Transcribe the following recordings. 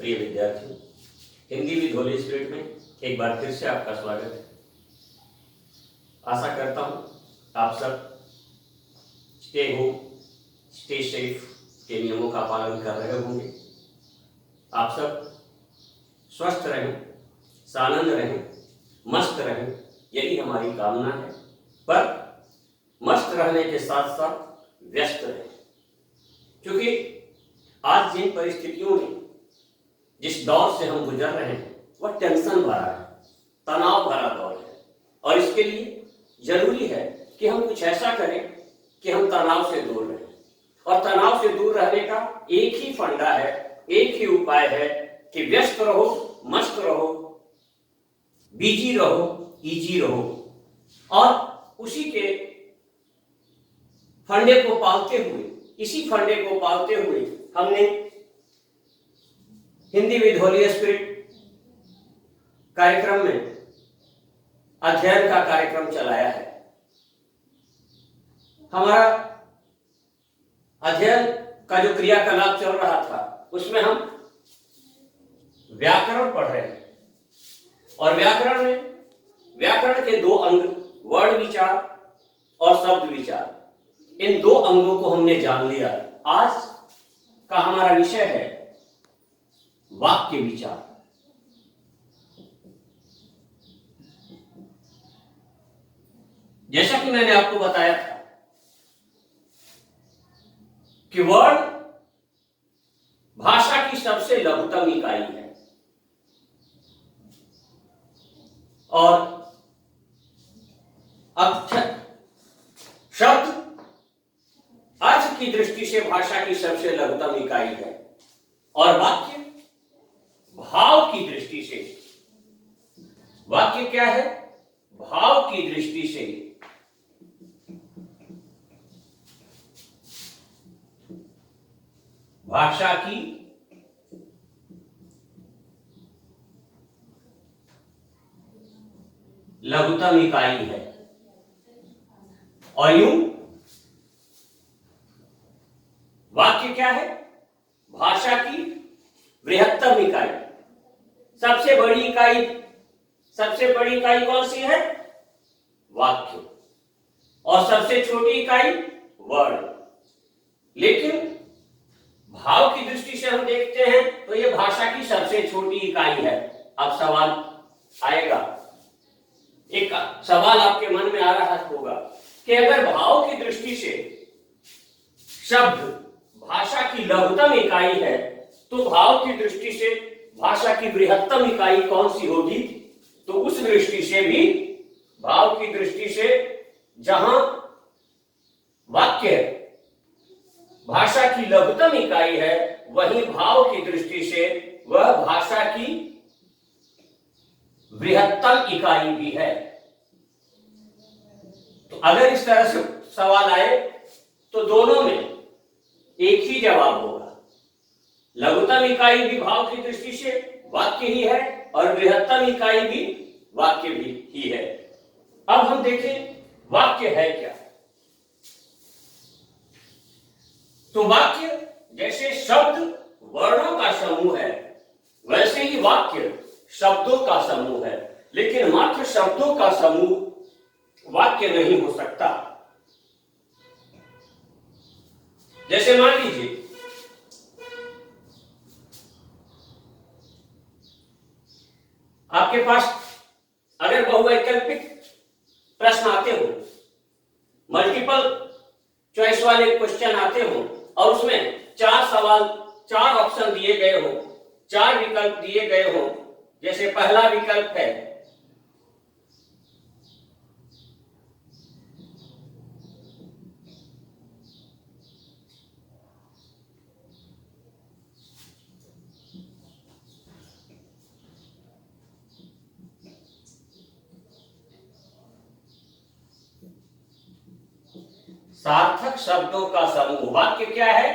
प्रिय विद्यार्थियों, Hindi with Holi spirit में एक बार फिर से आपका स्वागत है। आशा करता हूँ आप सब स्टे होम स्टे सेफ के नियमों का पालन कर रहे होंगे। आप सब स्वस्थ रहें, सानंद रहें, मस्त रहें, यही हमारी कामना है। पर मस्त रहने के साथ साथ व्यस्त रहें, क्योंकि आज जिन परिस्थितियों में जिस दौर से हम गुजर रहे हैं वह टेंशन भरा है, तनाव भरा दौर है, और इसके लिए जरूरी है कि हम कुछ ऐसा करें कि हम तनाव से दूर रहें। और तनाव से दूर रहने का एक ही फंडा है, एक ही उपाय है कि व्यस्त रहो, मस्त रहो, बिजी रहो, इजी रहो। और उसी के फंडे को पालते हुए, इसी फंडे को पालते हुए हमने हिंदी विद होली स्पिरिट कार्यक्रम में अध्ययन का कार्यक्रम चलाया है। हमारा अध्ययन का जो क्रियाकलाप चल रहा था उसमें हम व्याकरण पढ़ रहे हैं, और व्याकरण के दो अंग, वर्ण विचार और शब्द विचार, इन दो अंगों को हमने जान लिया। आज का हमारा विषय है वाक्य विचार। जैसा कि मैंने आपको बताया था कि वर्ण भाषा की सबसे लघुतम इकाई है, और शब्द अर्थ की दृष्टि से भाषा की सबसे लघुतम इकाई है, और वाक्य भाव की दृष्टि से, वाक्य क्या है? भाव की दृष्टि से भाषा की लघुतम इकाई है। और यूं वाक्य क्या है? भाषा की बृहत्तम इकाई। सबसे बड़ी इकाई कौन सी है? वाक्य। और सबसे छोटी इकाई वर्ण। लेकिन भाव की दृष्टि से हम देखते हैं तो यह भाषा की सबसे छोटी इकाई है। अब सवाल आएगा, एक सवाल आपके मन में आ रहा होगा कि अगर भाव की दृष्टि से शब्द भाषा की लघुतम इकाई है तो भाव की दृष्टि से भाषा की बृहत्तम इकाई कौन सी होगी? तो उस दृष्टि से भी, भाव की दृष्टि से, जहां वाक्य भाषा की लघुतम इकाई है, वहीं भाव की दृष्टि से वह भाषा की बृहत्तम इकाई भी है। तो अगर इस तरह से सवाल आए तो दोनों में एक ही जवाब होगा। लघुतम इकाई भी भाव की दृष्टि से वाक्य ही है, और बृहत्तम इकाई भी वाक्य भी ही है। अब हम देखें वाक्य है क्या। तो वाक्य जैसे शब्द वर्णों का समूह है, वैसे ही वाक्य शब्दों का समूह है। लेकिन मात्र शब्दों का समूह वाक्य नहीं हो सकता। जैसे मान लीजिए आपके पास अगर बहुवैकल्पिक प्रश्न आते हो, मल्टीपल चॉइस वाले क्वेश्चन आते हो, और उसमें 4 सवाल, 4 ऑप्शन दिए गए हो, 4 विकल्प दिए गए हो। जैसे पहला विकल्प है सार्थक शब्दों का समूह। वाक्य क्या है?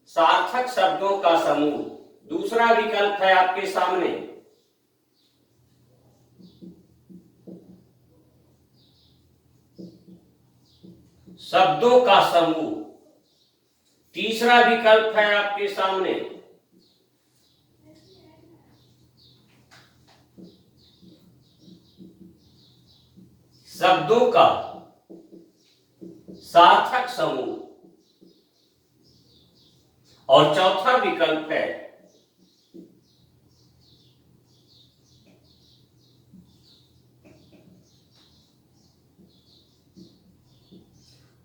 सार्थक शब्दों का समूह। दूसरा विकल्प है आपके सामने शब्दों का समूह। तीसरा विकल्प है आपके सामने शब्दों का सार्थक समूह, और चौथा विकल्प है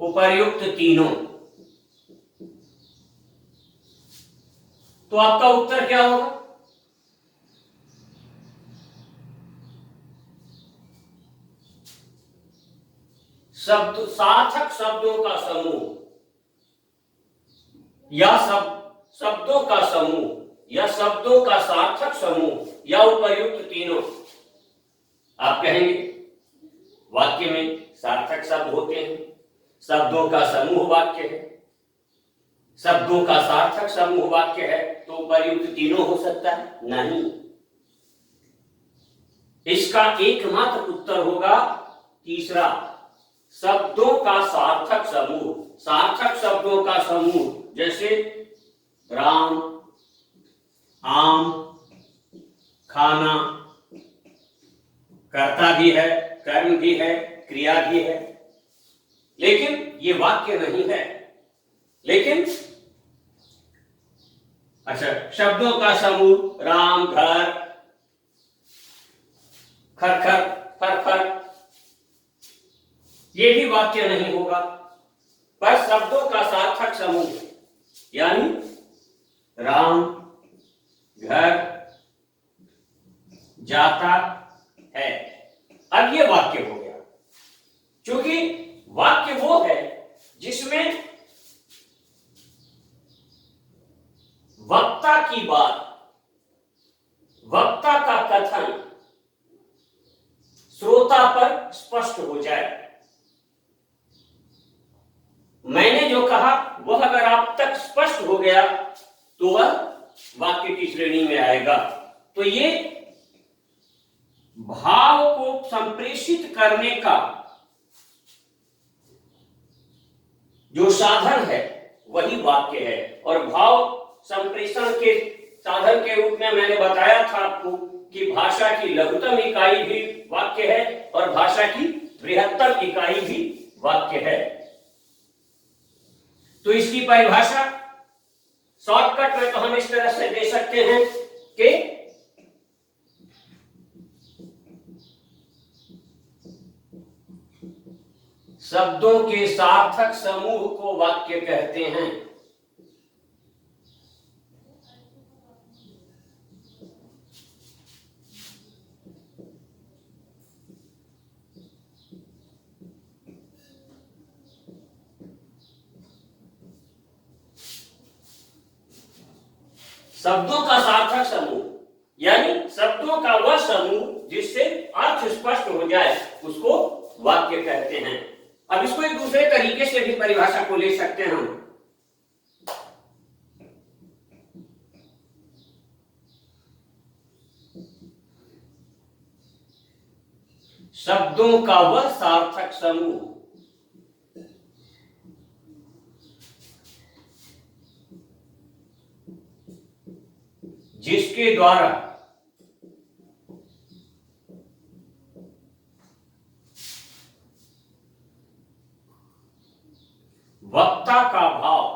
उपर्युक्त तीनों। तो आपका उत्तर क्या होगा? सार्थक शब्दों का समूह या शब्दों का समूह या शब्दों का सार्थक समूह या उपर्युक्त तीनों। आप कहेंगे वाक्य में सार्थक शब्द होते हैं, शब्दों का समूह वाक्य है, शब्दों का सार्थक समूह वाक्य है, तो उपर्युक्त तीनों हो सकता है? नहीं, इसका एकमात्र उत्तर होगा तीसरा, शब्दों का सार्थक समूह। सार्थक शब्दों का समूह जैसे राम, आम, खाना, कर्ता भी है, कर्म भी है, क्रिया भी है, लेकिन ये वाक्य नहीं है। लेकिन अच्छा, शब्दों का समूह राम, घर, खरखर, फरफर, ये भी वाक्य नहीं होगा। पर शब्दों का सार्थक समूह यानी राम घर जाता है, अब ये वाक्य हो गया। क्योंकि वाक्य वो है जिसमें वक्ता की बात, वक्ता का कथन श्रोता पर स्पष्ट हो जाए। मैंने जो कहा वह अगर आप तक स्पष्ट हो गया तो वह वाक्य की श्रेणी में आएगा। तो ये भाव को संप्रेषित करने का जो साधन है वही वाक्य है। और भाव संप्रेषण के साधन के रूप में मैंने बताया था आपको कि भाषा की लघुतम इकाई भी वाक्य है और भाषा की बृहत्तम इकाई भी वाक्य है। तो इसकी परिभाषा शॉर्टकट में तो हम इस तरह से दे सकते हैं कि शब्दों के सार्थक समूह को वाक्य कहते हैं। शब्दों का सार्थक समूह यानी शब्दों का वह समूह जिससे अर्थ स्पष्ट हो जाए उसको वाक्य कहते हैं। अब इसको एक दूसरे तरीके से भी परिभाषा को ले सकते हैं हम। शब्दों का वह सार्थक समूह जिसके द्वारा वक्ता का भाव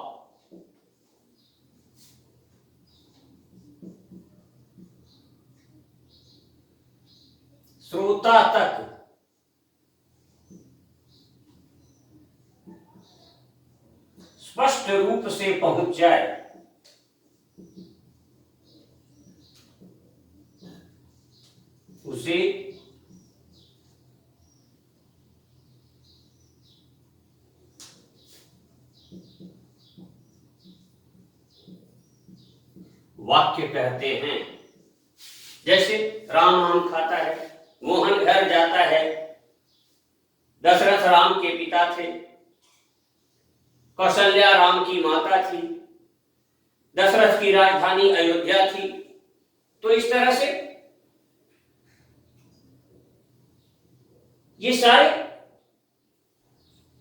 श्रोता तक स्पष्ट रूप से पहुंच जाए, उसे वाक्य कहते हैं। जैसे राम आम खाता है, मोहन घर जाता है, दशरथ राम के पिता थे, कौशल्या राम की माता थी, दशरथ की राजधानी अयोध्या थी। तो इस तरह से ये सारे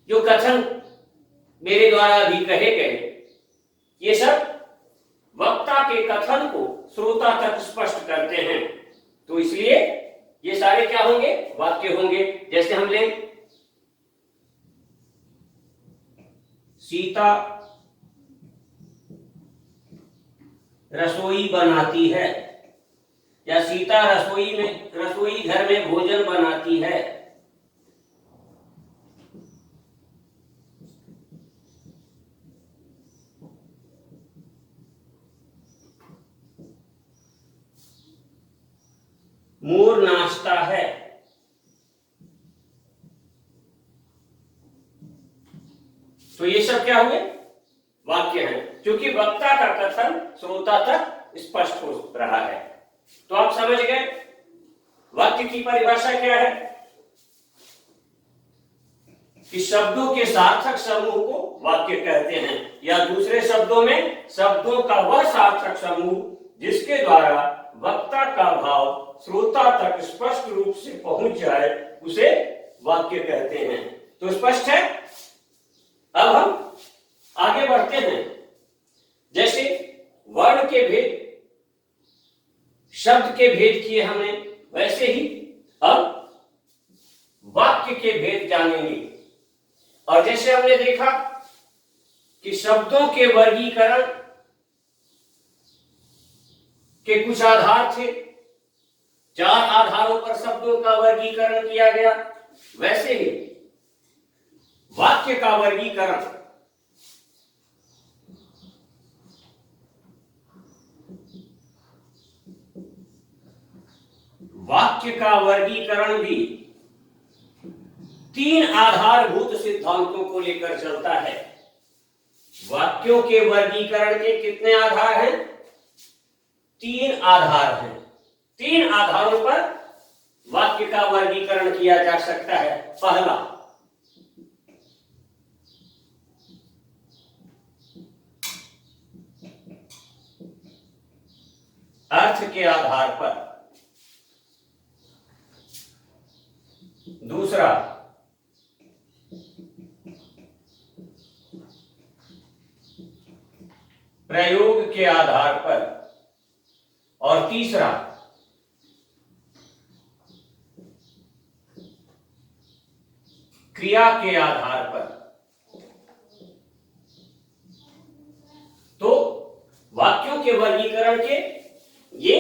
जो कथन मेरे द्वारा अभी कहे गए, ये सब वक्ता के कथन को श्रोता तक स्पष्ट करते हैं। तो इसलिए ये सारे क्या क्या होंगे? वाक्य होंगे। जैसे हम ले सीता रसोई बनाती है, या सीता रसोई घर में भोजन बनाती है। मोर नाचता है। तो ये सब क्या हुए? वाक्य हैं, क्योंकि वक्ता का कथन श्रोता तक स्पष्ट हो रहा है। तो आप समझ गए वाक्य की परिभाषा क्या है? कि शब्दों के सार्थक समूह को वाक्य कहते हैं, या दूसरे शब्दों में शब्दों का वह सार्थक समूह जिसके द्वारा वक्ता का भाव श्रोता तक स्पष्ट रूप से पहुंच जाए, उसे वाक्य कहते हैं। तो स्पष्ट है। अब हम आगे बढ़ते हैं। जैसे वर्ण के भेद, शब्द के भेद किए हमने, वैसे ही अब वाक्य के भेद जानेंगे। और जैसे हमने देखा कि शब्दों के वर्गीकरण के कुछ आधार थे, 4 आधारों पर शब्दों का वर्गीकरण किया गया, वैसे ही वाक्य का वर्गीकरण भी 3 आधारभूत सिद्धांतों को लेकर चलता है। वाक्यों के वर्गीकरण के कितने आधार हैं? 3 आधार हैं। 3 आधारों पर वाक्य का वर्गीकरण किया जा सकता है। पहला, अर्थ के आधार पर। दूसरा, प्रयोग के आधार पर। और तीसरा, क्रिया के आधार पर। तो वाक्यों के वर्गीकरण के ये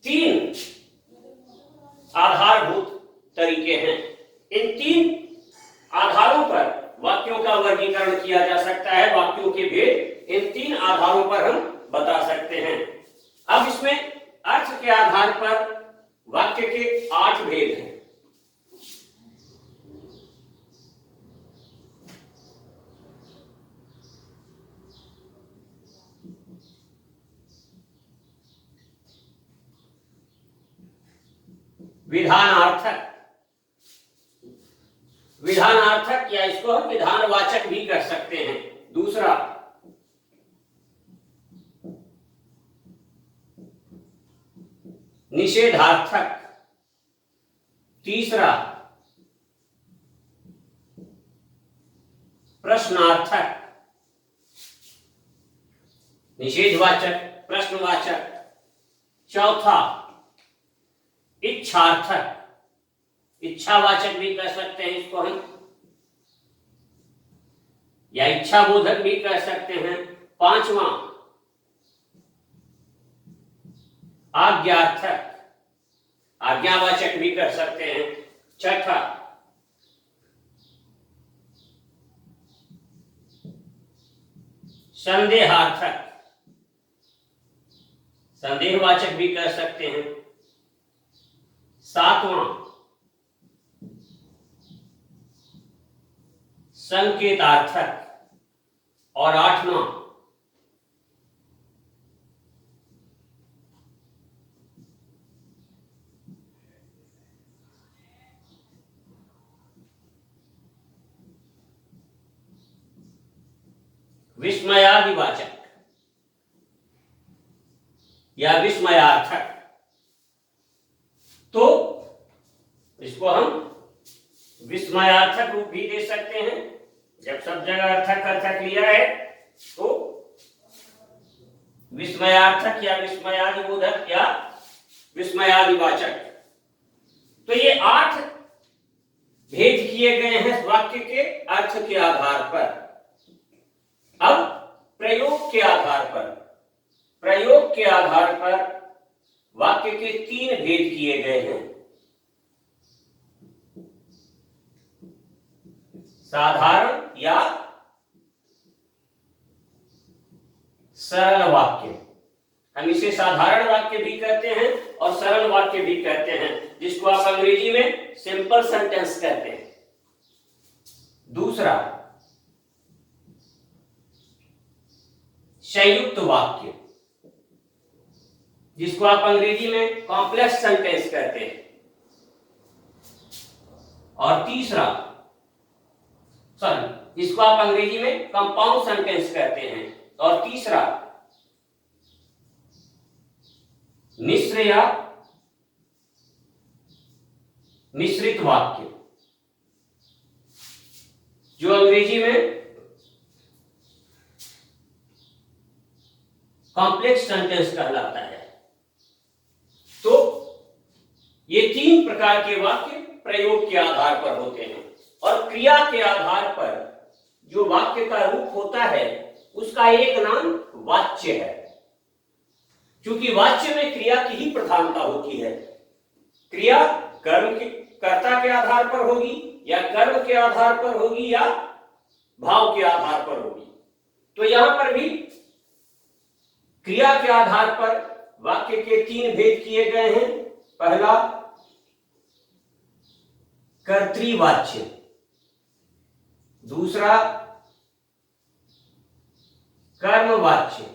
3 आधारभूत तरीके हैं। इन 3 आधारों पर वाक्यों का वर्गीकरण किया जा सकता है। वाक्यों के भेद इन 3 आधारों पर हम बता सकते हैं। अब इसमें अर्थ के आधार पर वाक्य के 8 भेद हैं। विधानार्थक, या इसको हम विधानवाचक भी कर सकते हैं। दूसरा, निषेधार्थक। तीसरा, प्रश्नार्थक। निषेधवाचक, प्रश्नवाचक। चौथा, इच्छार्थक, इच्छावाचक भी कह सकते हैं इसको हम, या इच्छाबोधक भी कह सकते हैं। पांचवा, आज्ञार्थक, आज्ञावाचक भी कर सकते हैं। छठा, संदेहार्थक, संदेहवाचक भी कर सकते हैं। सातवां, संकेतार्थक। और आठवां, विस्मयादिवाचक या विस्मयार्थक। तो इसको हम विस्मयार्थक रूप भी दे सकते हैं। जब सब जगह अर्थक अर्थक लिया है तो विस्मयार्थक या विस्मयादिबोधक या विस्मयादिवाचक। किए गए हैं वाक्य के अर्थ के आधार पर। अब प्रयोग के आधार पर, प्रयोग के आधार पर वाक्य के 3 भेद किए गए हैं। साधारण या सरल वाक्य, हम इसे साधारण वाक्य भी कहते हैं और सरल वाक्य भी कहते हैं, जिसको आप अंग्रेजी में सिंपल सेंटेंस कहते हैं। दूसरा, संयुक्त वाक्य, जिसको आप अंग्रेजी में कॉम्प्लेक्स सेंटेंस कहते हैं। और तीसरा, जिसको आप अंग्रेजी में कंपाउंड सेंटेंस कहते हैं। और तीसरा, मिश्र या मिश्रित वाक्य, जो अंग्रेजी में कॉम्प्लेक्स सेंटेंस कहलाता है। तो ये 3 प्रकार के वाक्य प्रयोग के आधार पर होते हैं, और क्रिया के आधार पर जो वाक्य का रूप होता है उसका एक नाम वाच्य है। क्योंकि वाच्य में क्रिया की ही प्रधानता होती है। क्रिया कर्म के कर्ता के आधार पर होगी, या कर्म के आधार पर होगी, या भाव के आधार पर होगी। तो यहां पर भी क्रिया के आधार पर वाक्य के 3 भेद किए गए हैं। पहला, कर्तृवाच्य। दूसरा, कर्मवाच्य।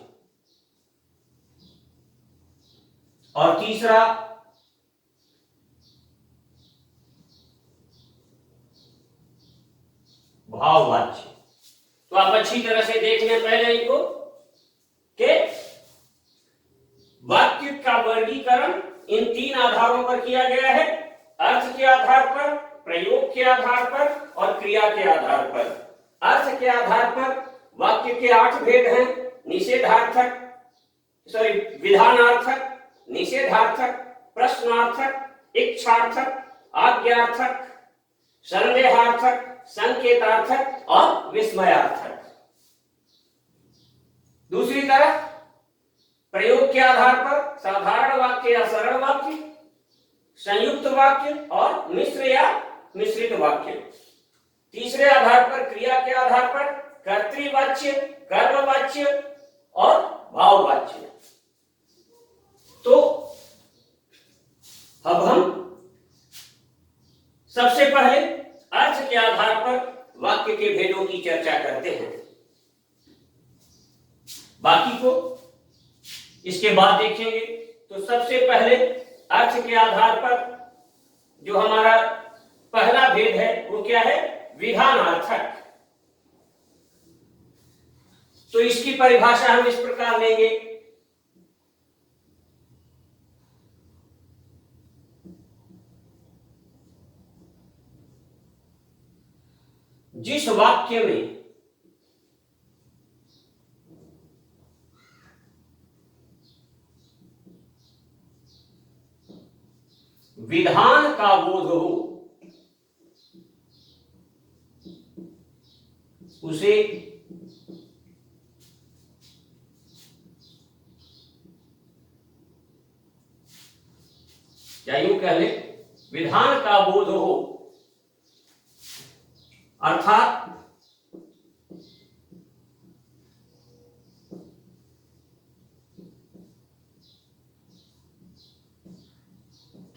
और तीसरा, भाववाच्य। तो आप अच्छी तरह से देख लें पहले इनको, कि वाक्य का वर्गीकरण इन 3 आधारों पर किया गया है। अर्थ के आधार पर, प्रयोग के आधार पर और क्रिया के आधार पर। अर्थ के आधार पर वाक्य के 8 भेद हैं। निषेधार्थक, विधानार्थक, निषेधार्थक, प्रश्नार्थक, इच्छार्थक, आज्ञार्थक, संदेहार्थक, संकेतार्थक और विस्मयार्थक। दूसरी तरफ प्रयोग के आधार पर साधारण वाक्य या सरल वाक्य, संयुक्त वाक्य और मिश्र या मिश्रित वाक्य। तीसरे आधार पर, क्रिया के आधार पर, कर्तृवाच्य, कर्मवाच्य और भाववाच्य। तो अब हम सबसे पहले अर्थ के आधार पर वाक्य के भेदों की चर्चा करते हैं। बाकी को इसके बाद देखेंगे। तो सबसे पहले अर्थ के आधार पर जो हमारा पहला भेद है वो क्या है? विधानार्थक। तो इसकी परिभाषा हम इस प्रकार लेंगे, जिस वाक्य में विधान का बोध हो उसे या यूं कह ले, विधान का बोध हो, अर्थात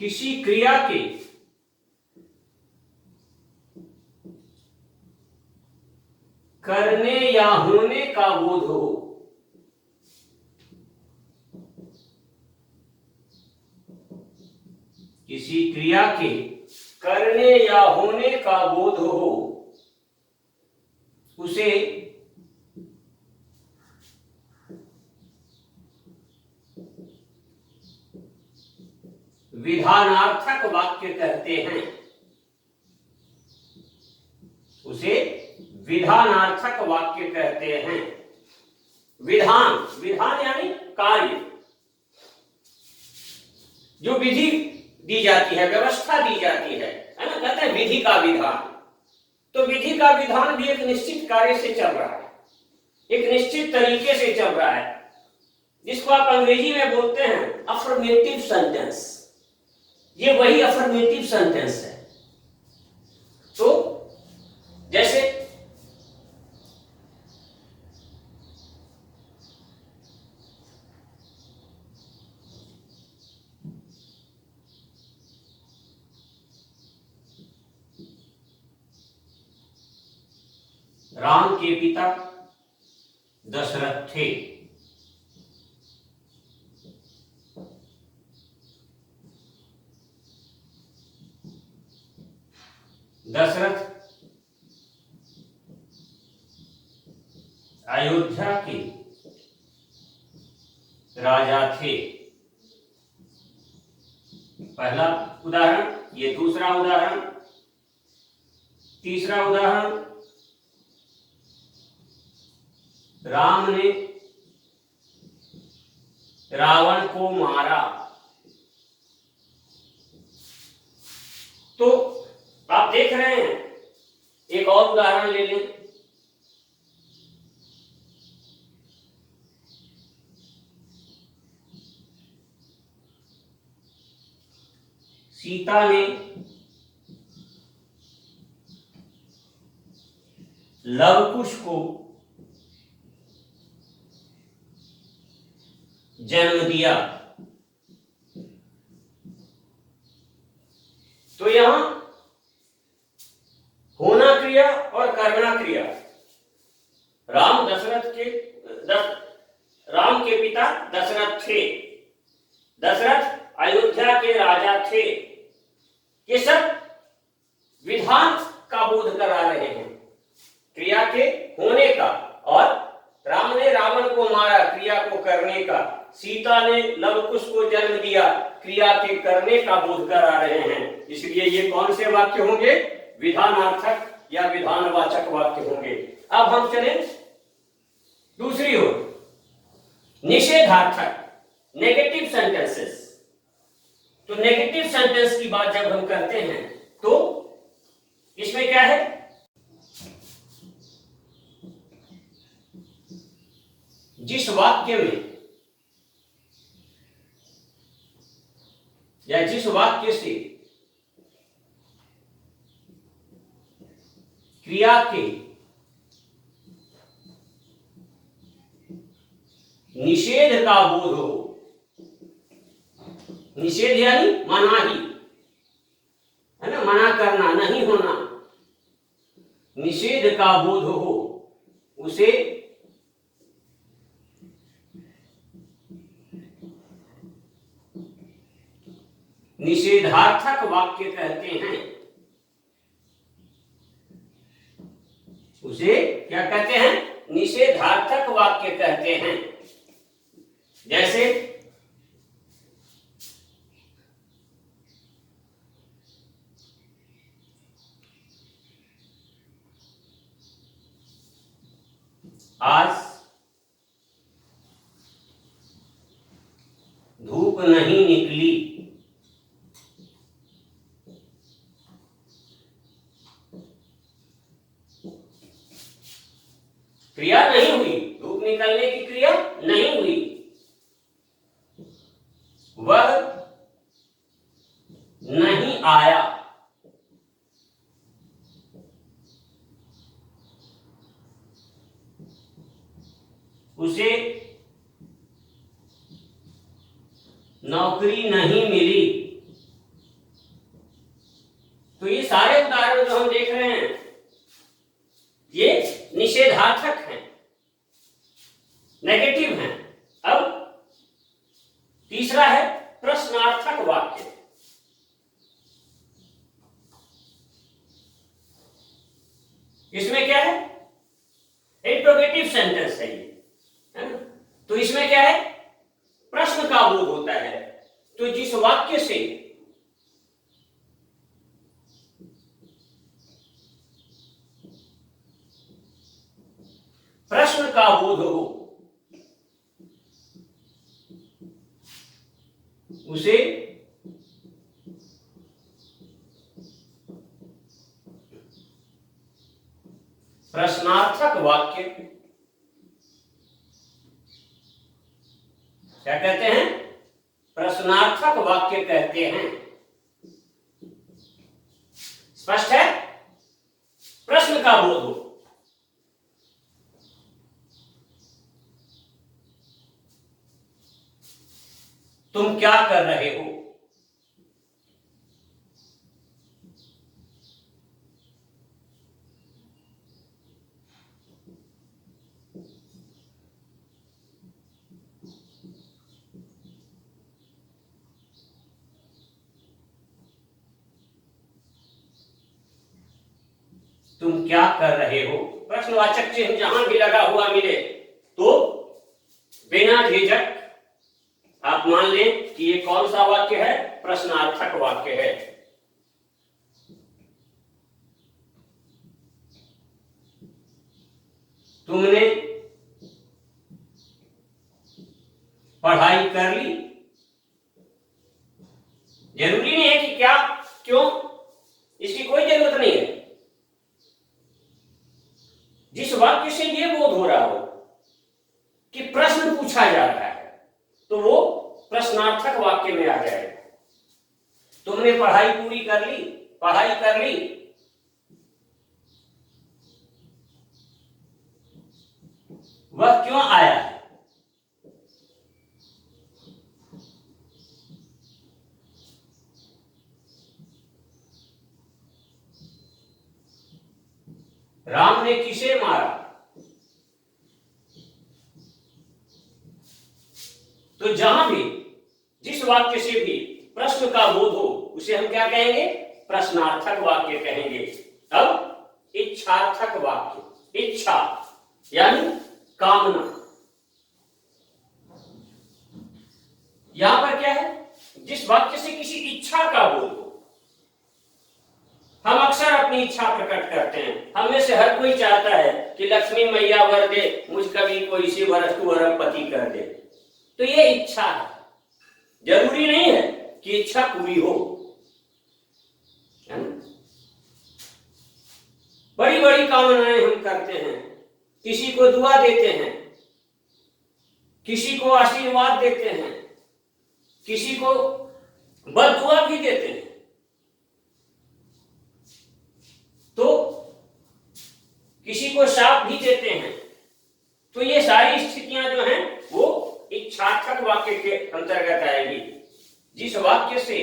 किसी क्रिया के करने या होने का बोध हो। किसी क्रिया के करने या होने का बोध हो उसे विधानार्थक वाक्य कहते हैं। उसे विधानार्थक वाक्य कहते हैं। विधान, विधान यानी कार्य, जो विधि दी जाती है, व्यवस्था दी जाती है ना, कहते हैं विधि का विधान। तो विधि का विधान भी एक निश्चित कार्य से चल रहा है, एक निश्चित तरीके से चल रहा है, जिसको आप अंग्रेजी में बोलते हैं अफर्मेटिव सेंटेंस। ये वही अफर्मेटिव सेंटेंस है। तो जैसे राम के पिता दशरथ थे। दशरथ अयोध्या के राजा थे। पहला उदाहरण, ये दूसरा उदाहरण, तीसरा उदाहरण, राम ने रावण को मारा। तो आप देख रहे हैं, एक और उदाहरण ले लें। सीता ने लवकुश को जन्म दिया। तो यहां होना क्रिया और करना क्रिया, राम के पिता दशरथ थे, दशरथ अयोध्या के राजा थे। ये सब विधान का बोध करा रहे हैं, क्रिया के होने का, और राम ने रावण को मारा, क्रिया को करने का, सीता ने लवकुश को जन्म दिया, क्रिया के करने का बोध करा रहे हैं। इसलिए ये कौन से वाक्य होंगे? विधानार्थक या विधानवाचक वाक्य होंगे। अब हम चले दूसरी ओर, निषेधार्थक, नेगेटिव सेंटेंसेस। तो नेगेटिव सेंटेंस की बात जब हम करते हैं तो इसमें क्या है? जिस वाक्य में या जिस वाक्य से क्रिया के निषेध का बोध हो, निषेध यानी मनाही, है ना, मना करना, नहीं होना, निषेध का बोध हो, उसे निषेधार्थक वाक्य कहते हैं। उसे क्या कहते हैं? निषेधार्थक वाक्य कहते हैं। जैसे आज धूप नहीं निकली। क्रिया नहीं हुई, धूप निकलने की क्रिया नहीं हुई। वह नहीं आया। उसे नौकरी नहीं मिली। तो ये सारे उदाहरण जो हम देख रहे हैं ये निषेधार्थक हैं, नेगेटिव हैं। अब तीसरा है प्रश्नार्थक वाक्य। इसमें क्या है? इंट्रोगेटिव सेंटेंस है ये, है ना? तो इसमें क्या है? प्रश्न का बोध होता है। तो जिस वाक्य से प्रश्न का बोध हो उसे प्रश्नार्थक वाक्य क्या कहते हैं? प्रश्नार्थक वाक्य कहते हैं। स्पष्ट है? प्रश्न का बोध हो। तुम क्या कर रहे हो? तुम क्या कर रहे हो? प्रश्नवाचक चिन्ह जहां भी लगा हुआ मिले तो बिना झिझक आप मान लें कि ये कौन सा वाक्य है? प्रश्नार्थक वाक्य है। तुमने पढ़ाई कर ली। जरूरी नहीं है कि क्या, क्यों, इसकी कोई जरूरत नहीं है। जिस वाक्य से यह बोध हो रहा हो कि प्रश्न पूछा जा रहा है तो वो प्रश्नार्थक वाक्य में आ जाएगा। तुमने पढ़ाई पूरी कर ली, पढ़ाई कर ली। वह क्यों आया है? राम ने किसे मारा? तो जहां भी जिस वाक्य से भी प्रश्न का बोध हो उसे हम क्या कहेंगे? प्रश्नार्थक वाक्य कहेंगे। अब इच्छार्थक वाक्य, इच्छा यानी कामना। यहां पर क्या है? जिस वाक्य से किसी इच्छा का बोध हो। हम अक्सर अपनी इच्छा प्रकट करते हैं। हम में से हर कोई चाहता है कि लक्ष्मी मैया वर दे, मुझ कभी कोई सी वरस्तु वरपति कर दे। तो ये इच्छा है। जरूरी नहीं है कि इच्छा पूरी हो, है ना? बड़ी बड़ी कामनाएं हम करते हैं। किसी को दुआ देते हैं, किसी को आशीर्वाद देते हैं, किसी को बददुआ भी देते हैं। तो किसी को शाप भी देते हैं। तो ये सारी स्थितियां जो हैं वो इच्छार्थक वाक्य के अंतर्गत आएगी। जिस वाक्य से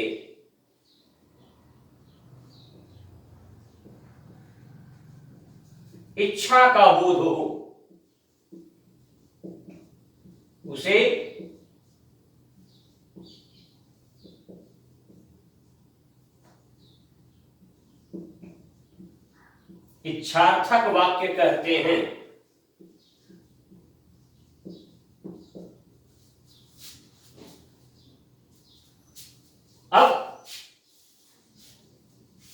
इच्छा का बोध हो उसे इच्छार्थक वाक्य कहते हैं। अब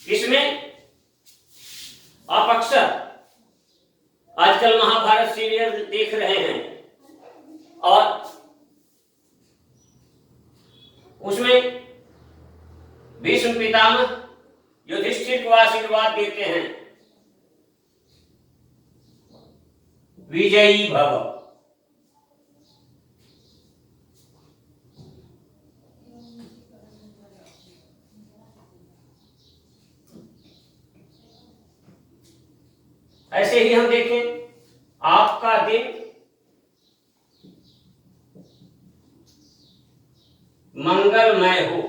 इसमें आप अक्सर आजकल महाभारत सीरियल देख रहे हैं और उसमें भीष्म पितामह युधिष्ठिर को आशीर्वाद देते हैं, विजयी भव। ऐसे ही हम देखें, आपका दिन मंगलमय हो।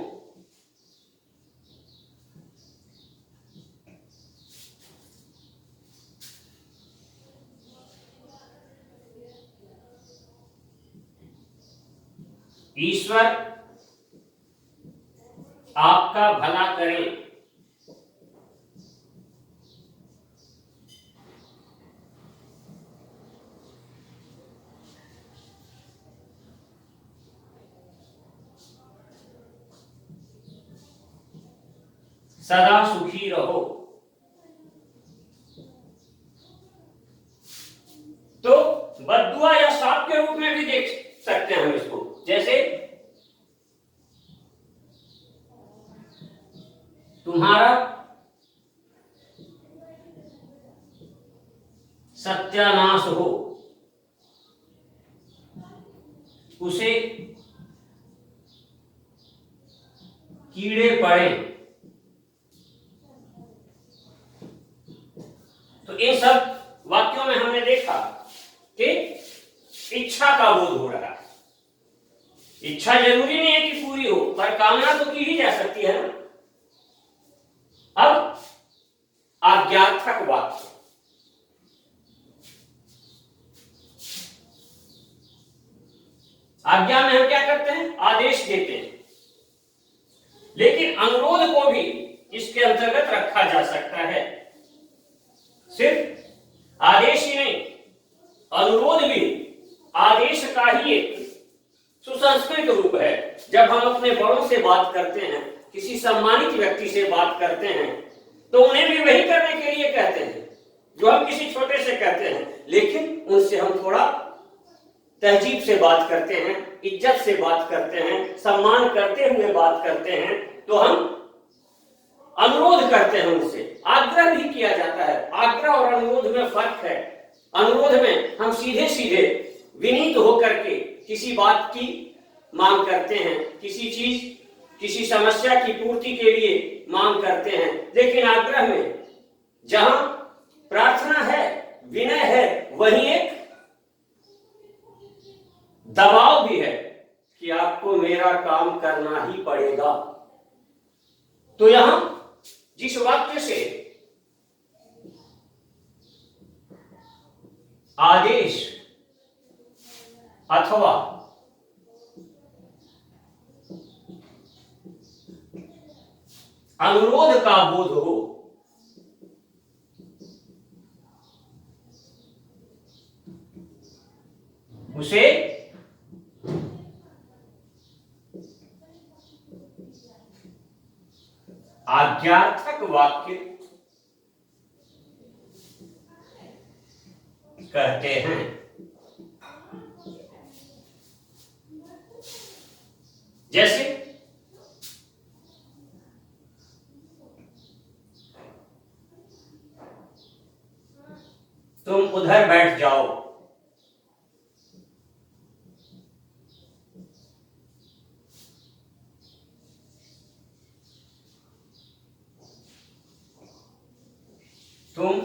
ईश्वर आपका भला करें। सदा सुखी रहो। तो बद्दुआ या शाप के रूप में भी देख सकते हैं हम इसको। जैसे तुम्हारा सत्यानाश हो, उसे कीड़े पड़े। तो इन सब वाक्यों में हमने देखा कि इच्छा का बोध हो रहा है। इच्छा जरूरी नहीं है कि पूरी हो, पर कामना तो की ही जा सकती है ना। अब आज्ञार्थक वाक्य, आज्ञा में हम क्या करते हैं? आदेश देते हैं, लेकिन अनुरोध को भी इसके अंतर्गत रखा जा सकता है। सिर्फ आदेश ही नहीं, अनुरोध भी आदेश का ही एक सुसंस्कृत रूप है। जब हम अपने बड़ों से बात करते हैं, किसी सम्मानित व्यक्ति से बात करते हैं, तो उन्हें भी वही करने के लिए कहते हैं जो हम किसी छोटे से कहते हैं, लेकिन उनसे हम थोड़ा तहजीब से बात करते हैं, इज्जत से बात करते हैं, सम्मान करते हुए बात करते हैं, तो हम अनुरोध करते हैं उनसे। आग्रह भी किया जाता है। आग्रह और अनुरोध में फर्क है। अनुरोध में हम सीधे सीधे विनीत होकर के किसी बात की मांग करते हैं, किसी चीज, किसी समस्या की पूर्ति के लिए मांग करते हैं। लेकिन आग्रह में जहां प्रार्थना है, विनय है, वहीं एक दबाव भी है कि आपको मेरा काम करना ही पड़ेगा। तो यहां जिस वाक्य से आदेश अथवा अनुरोध का बोध हो, उसे आज्ञार्थक वाक्य कहते हैं। जैसे तुम उधर बैठ जाओ, तुम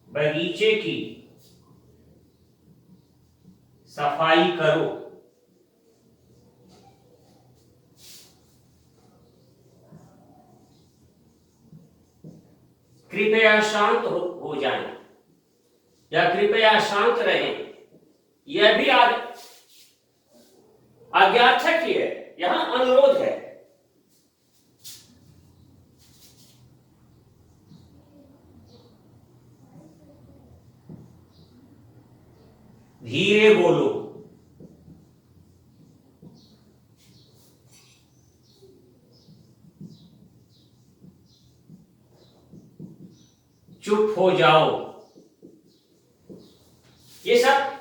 बगीचे की सफाई करो, कृपया शांत हो जाएं या कृपया शांत रहें। यह भी आज्ञार्थक ही है, यहां अनुरोध है। धीरे बोलो, चुप हो जाओ। ये सब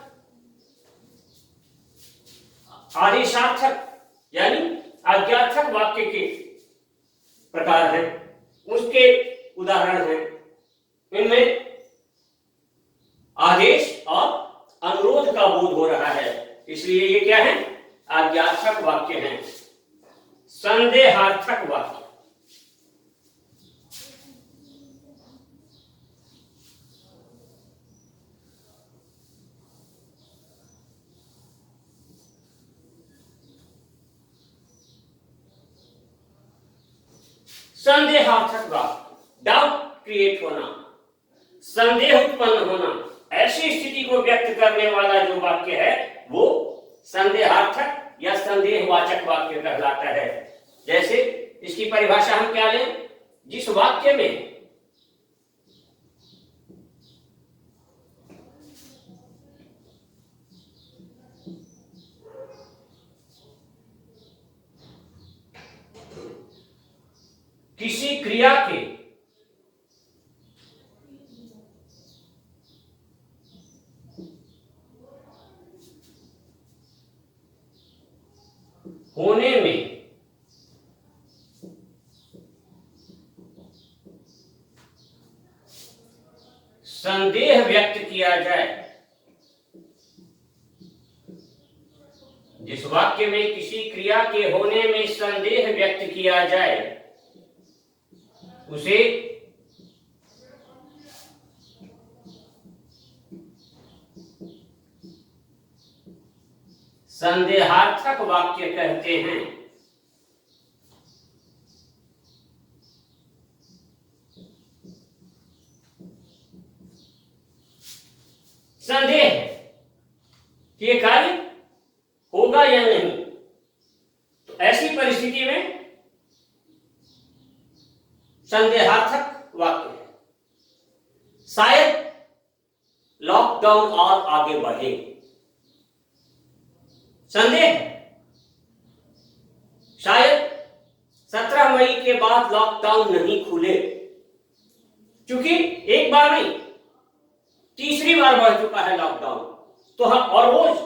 आदेशार्थक यानी आज्ञार्थक वाक्य के प्रकार हैं, उसके उदाहरण हैं। इनमें आदेश और अनुरोध का बोध हो रहा है, इसलिए ये क्या है? आज्ञार्थक वाक्य हैं। संदेहार्थक वाक्य, संदेहार्थक वाक्य, डाउट क्रिएट होना, संदेह उत्पन्न होना, ऐसी स्थिति को व्यक्त करने वाला जो वाक्य है वो संदेहार्थक या संदेहवाचक वाक्य कहलाता है। जैसे इसकी परिभाषा हम क्या लें? जिस वाक्य में किसी क्रिया के होने में किया जाए, जिस वाक्य में किसी क्रिया के होने में संदेह व्यक्त किया जाए उसे संदेहार्थक वाक्य कहते हैं। संदेह है कि ये कार्य होगा या नहीं, तो ऐसी परिस्थिति में संदेहार्थक वाक्य है। शायद लॉकडाउन और आगे बढ़े, संदेह है शायद 17 मई के बाद लॉकडाउन नहीं खुले, क्योंकि एक बार नहीं तीसरी बार बढ़ चुका है लॉकडाउन, तो हम और रोज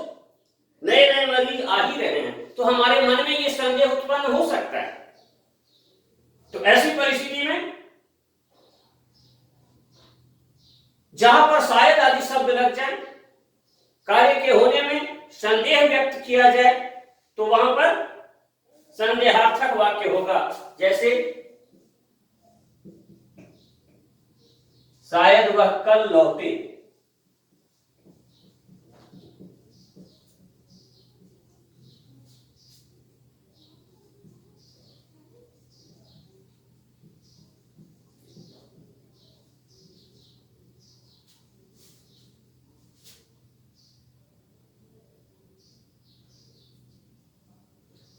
नए नए मरीज आ ही रहे हैं, तो हमारे मन में ये संदेह उत्पन्न हो सकता है। तो ऐसी परिस्थिति में जहां पर शायद आदि शब्द लग जाए, कार्य के होने में संदेह व्यक्त किया जाए, तो वहां पर संदेहार्थक वाक्य होगा। जैसे शायद वह कल लौटे,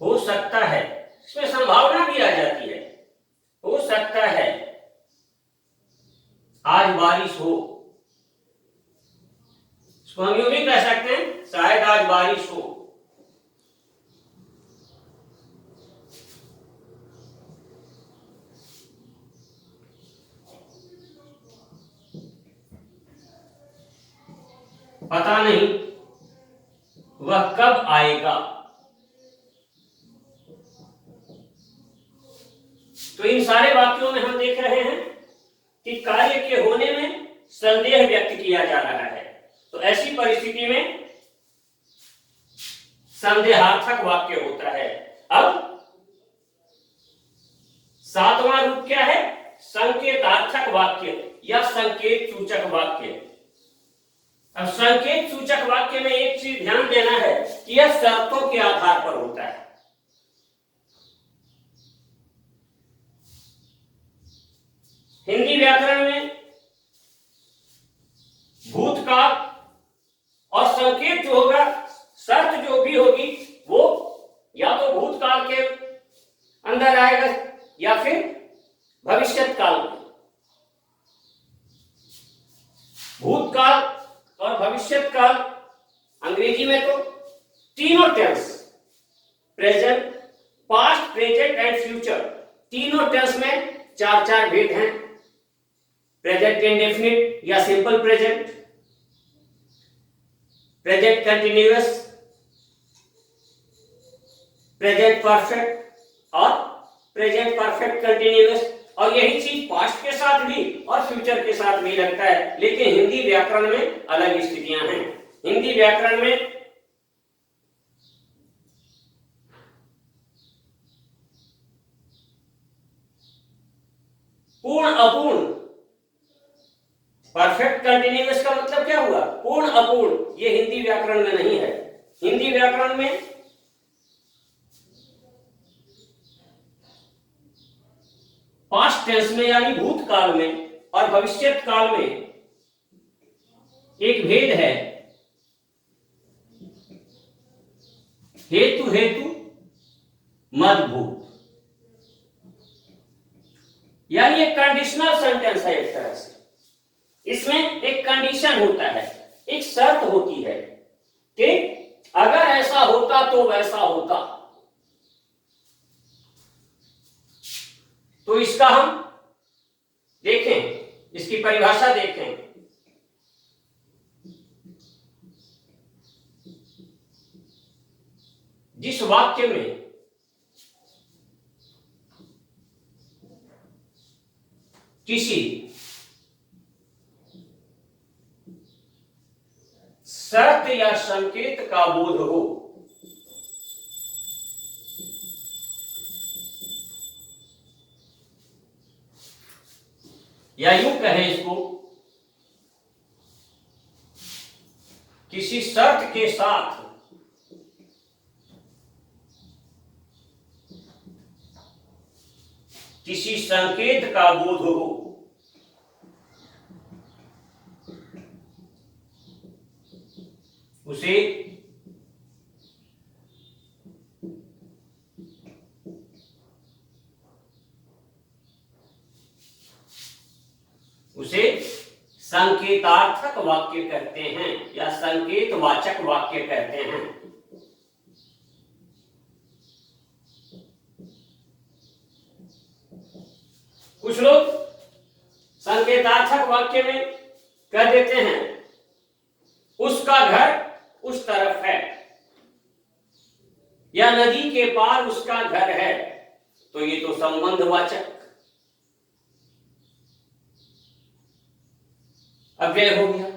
हो सकता है, इसमें संभावना भी आ जाती है, हो सकता है आज बारिश हो, इसको हम यूं भी कह सकते हैं शायद आज बारिश हो। पता नहीं वह कब आएगा। तो इन सारे वाक्यों में हम देख रहे हैं कि कार्य के होने में संदेह व्यक्त किया जा रहा है, तो ऐसी परिस्थिति में संदेहार्थक वाक्य होता है। अब सातवां रूप क्या है? संकेतार्थक वाक्य या संकेत सूचक वाक्य। अब संकेत सूचक वाक्य में एक चीज ध्यान देना है कि यह शर्तों के आधार पर होता है। हिंदी व्याकरण में भूतकाल और संकेत जो होगा, शर्त जो भी होगी, वो या तो भूतकाल के अंदर आएगा या फिर भविष्यत काल में। भूतकाल और भविष्यत काल अंग्रेजी में तो तीनों tense, present, past, present and future, तीनों टेंस में चार चार भेद हैं। प्रेजेंट इंडेफिनिट या simple present, present continuous, present perfect और प्रेजेंट परफेक्ट कंटिन्यूअस। और यही चीज पास्ट के साथ भी और फ्यूचर के साथ भी लगता है, लेकिन हिंदी व्याकरण में अलग स्थितियां हैं। हिंदी व्याकरण में पूर्ण अपूर्ण, परफेक्ट कंटिन्यूअस का मतलब क्या हुआ? पूर्ण अपूर्ण, ये हिंदी व्याकरण में नहीं है। हिंदी व्याकरण में पास्ट टेंस में यानी भूतकाल में और भविष्यत काल में एक भेद है। हेतु हेतु मदभूत, यानी एक कंडीशनल सेंटेंस है एक तरह से। इसमें एक कंडीशन होता है, एक शर्त होती है कि अगर ऐसा होता तो वैसा होता। तो इसका हम देखें, इसकी परिभाषा देखें। जिस वाक्य में किसी शर्त या संकेत का बोध हो। या यूं कहें इसको, किसी शर्त के साथ किसी संकेत का बोध हो, उसे संकेतार्थक वाक्य कहते हैं या संकेतवाचक वाक्य कहते हैं। कुछ लोग संकेतार्थक वाक्य में कह देते हैं उसका घर उस तरफ है या नदी के पार उसका घर है, तो ये तो संबंधवाचक अव्यय हो गया।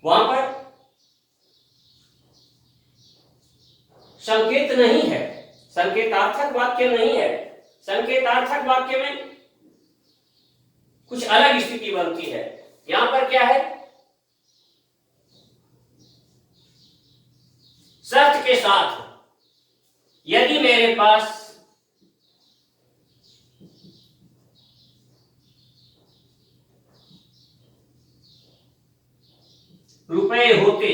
वहां पर संकेत नहीं है, संकेतार्थक वाक्य नहीं है। संकेतार्थक वाक्य में कुछ अलग स्थिति बनती है। यहां पर क्या है, शर्त के साथ यदि मेरे पास रुपए होते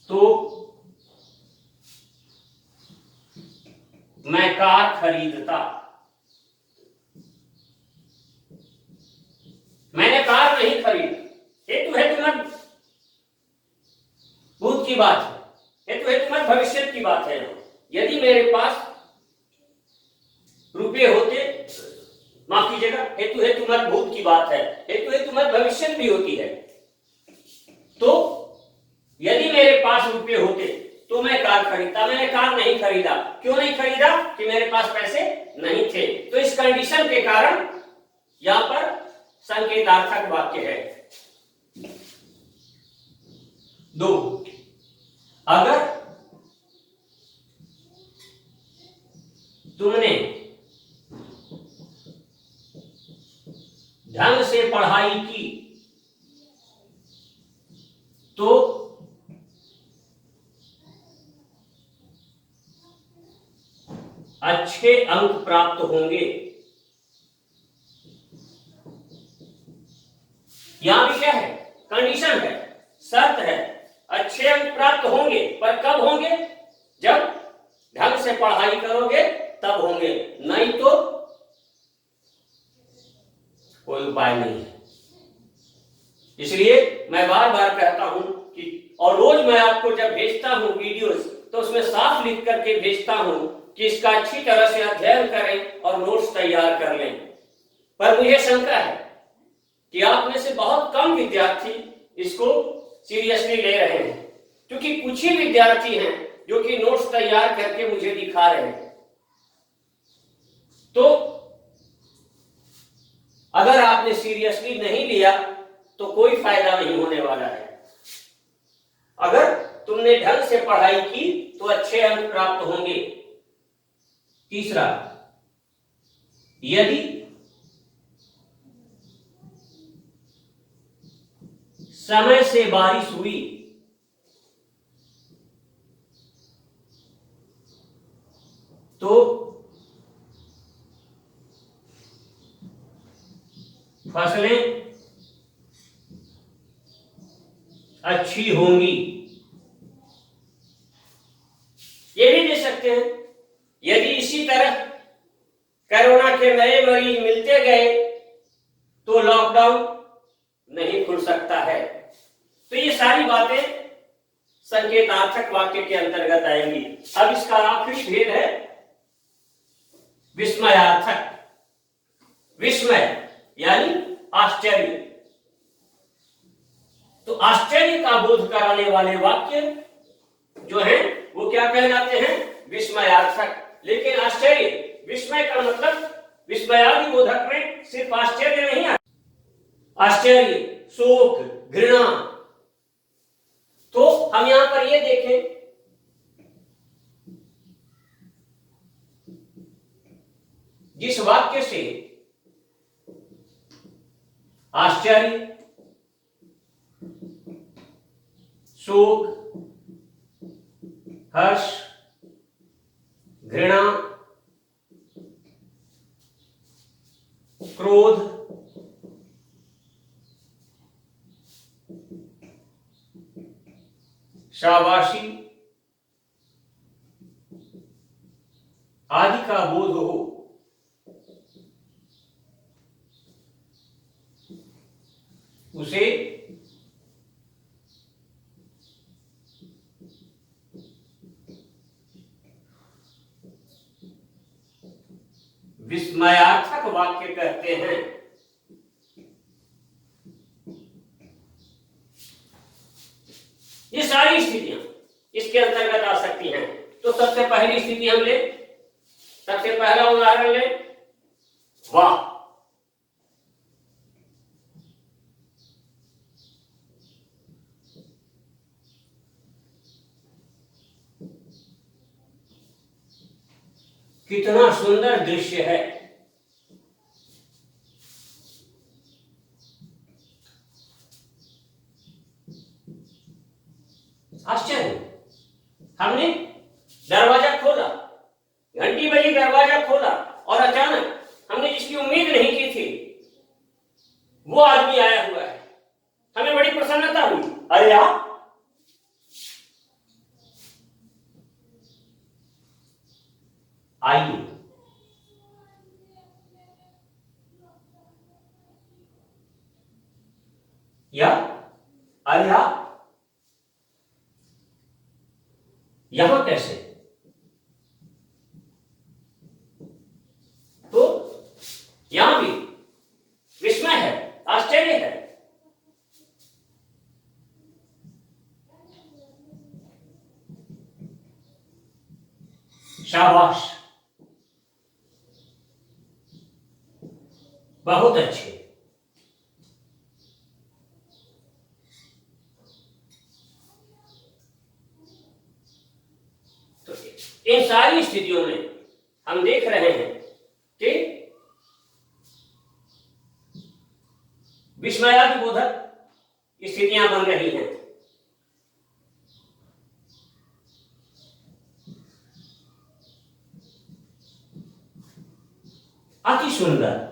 तो मैं कार खरीदता। मैंने कार नहीं खरीदी, हेतु हेतु मत भूत की बात है, हेतु हेतु मत भविष्य की बात है। यदि मेरे पास रुपये होते, माफ कीजिएगा, हेतु हेतु मत भूत की बात है, हेतु हेतु मत भविष्य भी होती है। तो यदि मेरे पास रुपये होते तो मैं कार खरीदता। मैंने कार नहीं खरीदा। क्यों नहीं खरीदा? कि मेरे पास पैसे नहीं थे। तो इस कंडीशन के कारण यहां पर संकेतार्थक वाक्य है। 2, अगर तुमने ढंग से पढ़ाई की तो अच्छे अंक प्राप्त होंगे। यहां भी क्या है, कंडीशन है, शर्त है, अच्छे अंक प्राप्त होंगे। पर कब होंगे? जब ढंग से पढ़ाई करोगे तब होंगे, नहीं तो कोई उपाय नहीं है। इसलिए मैं बार बार कहता हूं कि, और रोज मैं आपको जब भेजता हूं वीडियोस, तो उसमें साफ लिख करके भेजता हूं कि इसका अच्छी तरह से अध्ययन करें और नोट्स तैयार कर लें। पर मुझे शंका है कि आप में से बहुत कम विद्यार्थी इसको सीरियसली ले रहे हैं, क्योंकि कुछ ही विद्यार्थी हैं जो कि नोट्स तैयार करके मुझे दिखा रहे हैं। तो अगर आपने सीरियसली नहीं लिया तो कोई फायदा नहीं होने वाला है। अगर तुमने ढंग से पढ़ाई की तो अच्छे अंक प्राप्त होंगे। तीसरा, यदि समय से बारिश हुई तो फसलें अच्छी होंगी। ये भी दे सकते हैं, यदि इसी तरह कोरोना के नए मरीज मिलते गए तो लॉकडाउन नहीं खुल सकता है। तो ये सारी बातें संकेतार्थक वाक्य के अंतर्गत आएंगी। अब इसका आखिरी भेद है विस्मयार्थक। विस्मय यानी आश्चर्य। तो आश्चर्य का बोध कराने वाले वाक्य जो हैं वो क्या कहलाते हैं? विस्मयार्थक। लेकिन आश्चर्य, विस्मय का मतलब विस्मयादि बोधक में सिर्फ आश्चर्य नहीं आता। आश्चर्य, शोक, घृणा। तो हम यहां पर ये देखें, जिस वाक्य से आश्चर्य, शोक, हर्ष, घृणा, क्रोध, शाबाशी आदि का बोध हो, उसे विस्मयार्थक वाक्य कहते हैं। ये सारी स्थितियां इसके अंतर्गत आ सकती हैं। तो सबसे पहली स्थिति हम ले, सबसे पहला उदाहरण ले, वाह। कितना सुंदर दृश्य है। आश्चर्य, हमने दरवाजा खोला, घंटी बजी, दरवाजा खोला और अचानक हमने जिसकी उम्मीद नहीं की थी वो आदमी आया हुआ है। हमें बड़ी प्रसन्नता हुई। अरे यार, आइए, या अरे यार, यहां कैसे? तो यहां भी विस्मय है, आश्चर्य है। शाबाश, बहुत अच्छे। तो इन सारी स्थितियों में हम देख रहे हैं कि विस्मयादिबोधक स्थितियां बन रही हैं। अति सुंदर।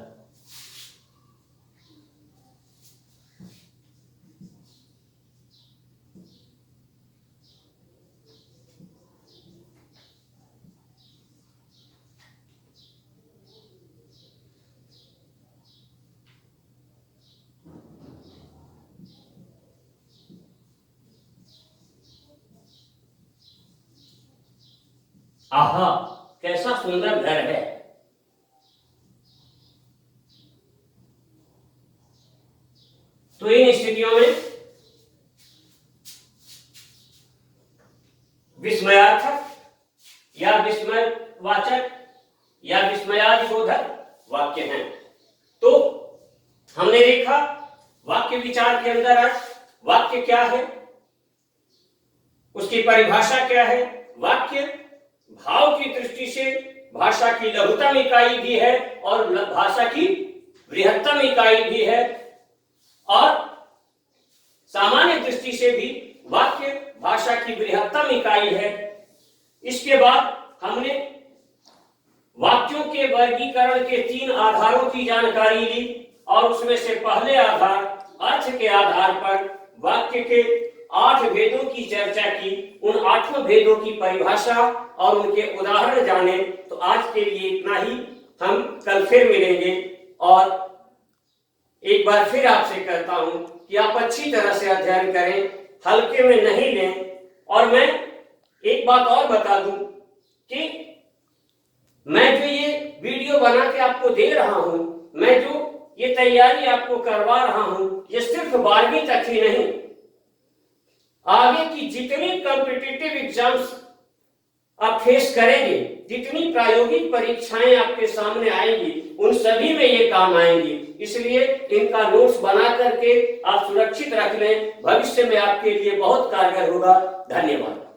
आहा, कैसा सुंदर घर है। तो इन स्थितियों में विस्मयार्थक या विस्मयवाचक या विस्मयादिबोधक वाक्य हैं। तो हमने देखा वाक्य विचार के अंदर आज वाक्य क्या है, उसकी परिभाषा क्या है। वाक्य भाव की दृष्टि से भाषा की लघुतम इकाई भी है और भाषा की बृहत्तम इकाई भी है, और सामान्य दृष्टि से भी वाक्य भाषा की बृहत्तम इकाई है। इसके बाद हमने वाक्यों के वर्गीकरण के 3 आधारों की जानकारी ली, और उसमें से पहले आधार अर्थ के आधार पर वाक्य के 8 भेदों की चर्चा की। उन 8 भेदों की परिभाषा और उनके उदाहरण जाने। तो आज के लिए इतना ही। हम कल फिर मिलेंगे, और एक बार फिर आपसे कहता हूं कि आप अच्छी तरह से अध्ययन करें, हल्के में नहीं लें। और मैं एक बात और बता दूं कि मैं जो ये वीडियो बना के आपको दे रहा हूं, मैं जो ये तैयारी आपको करवा रहा हूं, ये सिर्फ 12वीं तक ही नहीं, आगे की जितनी कॉम्पिटिटिव एग्जाम्स आप फेस करेंगे जितनी प्रायोगिक परीक्षाएं आपके सामने आएंगी उन सभी में ये काम आएंगी, इसलिए इनका नोट्स बना करके आप सुरक्षित रख लें, भविष्य में आपके लिए बहुत कारगर होगा। धन्यवाद।